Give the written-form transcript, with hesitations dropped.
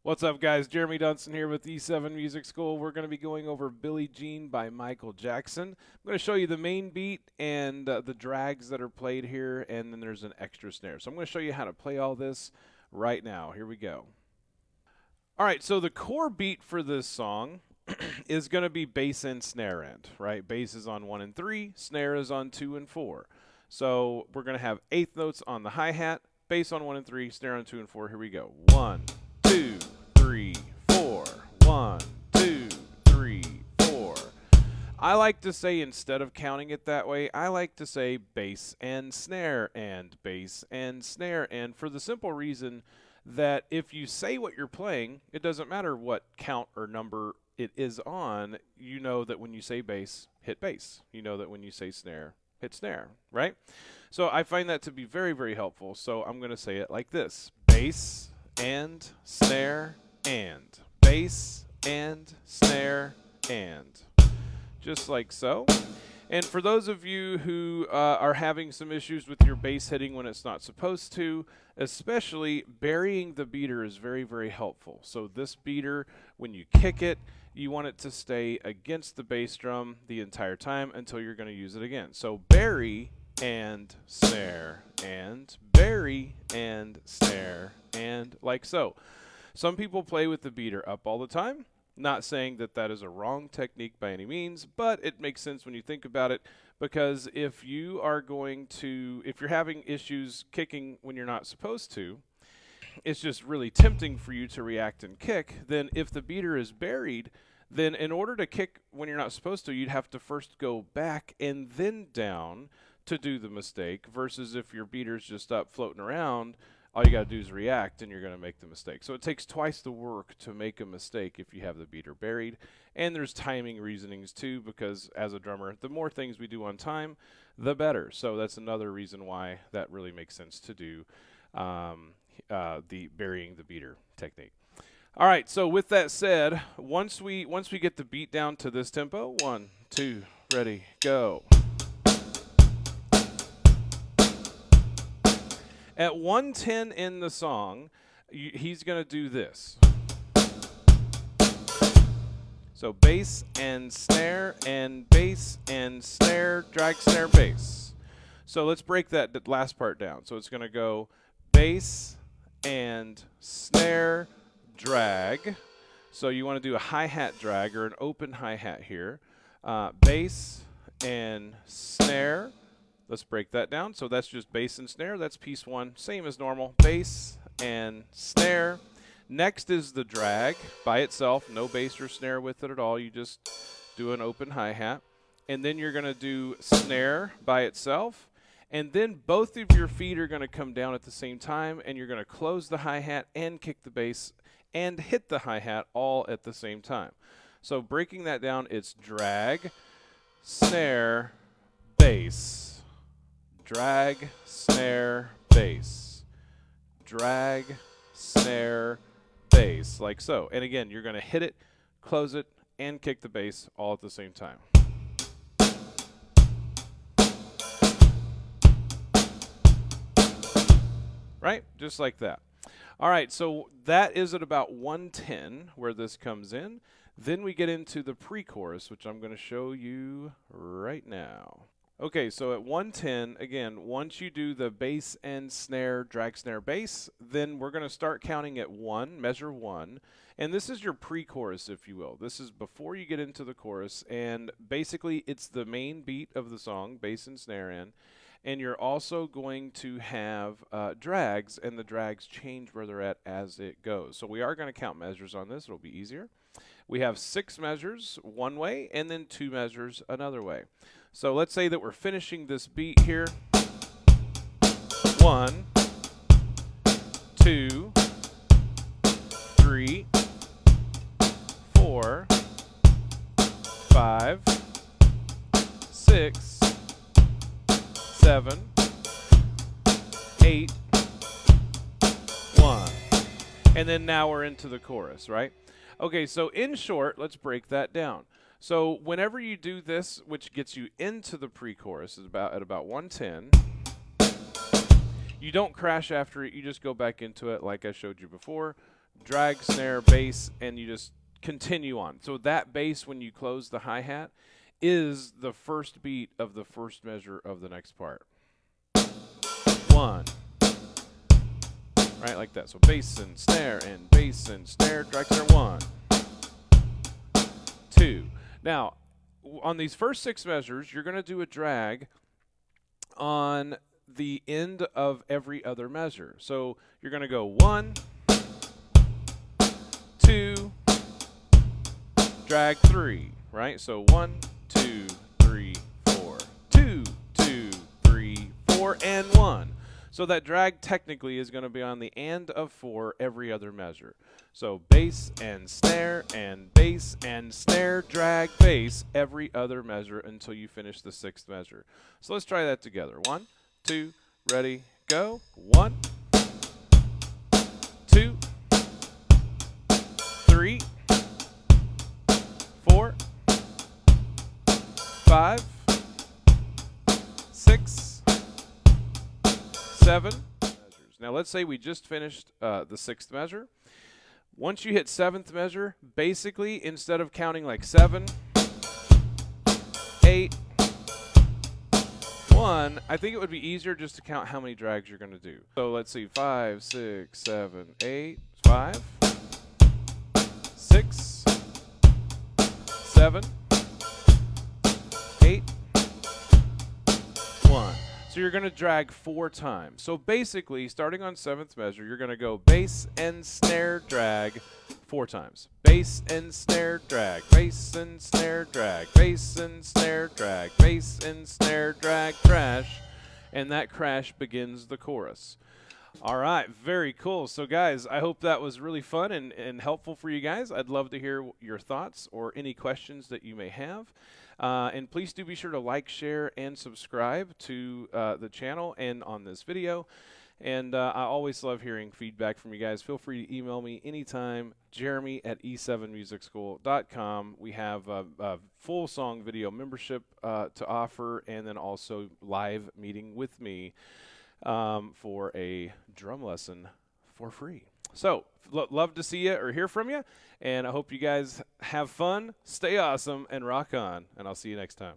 What's up, guys? Jeremy Dunson here with E7 Music School. We're going to be going over Billie Jean by Michael Jackson. I'm going to show you the main beat and the drags that are played here, and then there's an extra snare. So I'm going to show you how to play all this right now. Here we go. All right, so the core beat for this song is going to be bass and snare end, right? Bass is on 1 and 3, snare is on 2 and 4. So we're going to have eighth notes on the hi-hat, bass on 1 and 3, snare on 2 and 4. Here we go. 1, 2, 3, 4. 1, 2, 3, 4. I like to say, instead of counting it that way, I like to say bass and snare and bass and snare, and for the simple reason that if you say what you're playing, it doesn't matter what count or number it is on. You know that when you say bass, hit bass. You know that when you say snare, hit snare, right? So I find that to be very, very helpful. So I'm going to say it like this: bass and snare and bass and snare and, just like so. And for those of you who are having some issues with your bass hitting when it's not supposed to, especially burying the beater is very, very helpful. So this beater, when you kick it, you want it to stay against the bass drum the entire time until you're going to use it again. So bury and snare and bury and snare and, like so. Some people play with the beater up all the time. Not saying that that is a wrong technique by any means, but it makes sense when you think about it, because if you are if you're having issues kicking when you're not supposed to, it's just really tempting for you to react and kick. Then if the beater is buried, then in order to kick when you're not supposed to, you'd have to first go back and then down to do the mistake, versus if your beater's just up floating around, all you got to do is react and you're going to make the mistake. So it takes twice the work to make a mistake if you have the beater buried. And there's timing reasonings too, because as a drummer, the more things we do on time, the better. So that's another reason why that really makes sense to do the burying the beater technique. All right, so with that said, once we get the beat down to this tempo, 1, 2, ready, go. At 110 in the song, he's going to do this. So bass and snare and bass and snare, drag, snare, bass. So let's break that last part down. So it's going to go bass and snare, drag. So you want to do a hi-hat drag or an open hi-hat here. Bass and snare. Let's break that down. So that's just bass and snare. That's piece 1, same as normal. Bass and snare. Next is the drag by itself. No bass or snare with it at all. You just do an open hi-hat. And then you're going to do snare by itself. And then both of your feet are going to come down at the same time, and you're going to close the hi-hat and kick the bass and hit the hi-hat all at the same time. So breaking that down, it's drag, snare, bass. Drag, snare, bass. Drag, snare, bass, like so. And again, you're going to hit it, close it, and kick the bass all at the same time. Right? Just like that. All right, so that is at about 110 where this comes in. Then we get into the pre-chorus, which I'm going to show you right now. Okay, so at 110, again, once you do the bass and snare, drag, snare, bass, then we're going to start counting at 1, measure 1. And this is your pre-chorus, if you will. This is before you get into the chorus. And basically, it's the main beat of the song, bass and snare in. And you're also going to have drags, and the drags change where they're at as it goes. So we are going to count measures on this. It'll be easier. We have 6 measures one way, and then 2 measures another way. So let's say that we're finishing this beat here. 1, 2, 3, 4, 5, 6, 7, 8, 1. And then now we're into the chorus, right? Okay, so in short, let's break that down. So whenever you do this, which gets you into the pre-chorus, is at about 110, you don't crash after it. You just go back into it like I showed you before. drag, snare, bass, and you just continue on. So that bass, when you close the hi-hat, is the first beat of the first measure of the next part. 1, right, like that. So bass and snare, drag, snare, 1, 2. Now, on these first 6 measures, you're going to do a drag on the end of every other measure. So you're going to go 1, 2, drag 3, right? So 1, 2, 3, 4, 2, 2, 3, 4, and 1. So that drag technically is going to be on the end of 4 every other measure. So bass and snare, drag, bass every other measure until you finish the 6th measure. So let's try that together. 1, 2, ready, go. 1, 2, 3, 4, 5, 6, 7 measures. Now let's say we just finished the 6th measure. Once you hit 7th measure, basically instead of counting like 7, 8, 1, I think it would be easier just to count how many drags you're going to do. So let's see, 5, 6, 7, 8, 5, 6, 7, 8, 1. So you're going to drag 4 times. So basically, starting on 7th measure, you're going to go bass and snare, drag 4 times. Bass and snare, drag, bass and snare, drag, bass and snare, drag, bass and snare, drag, crash. And that crash begins the chorus. All right, very cool. So guys, I hope that was really fun and helpful for you guys. I'd love to hear your thoughts or any questions that you may have. And please do be sure to like, share, and subscribe to the channel and on this video. And I always love hearing feedback from you guys. Feel free to email me anytime, jeremy@e7musicschool.com. We have a full song video membership to offer, and then also live meeting with me for a drum lesson for free. So, love to see you or hear from you, and I hope you guys have fun, stay awesome, and rock on, and I'll see you next time.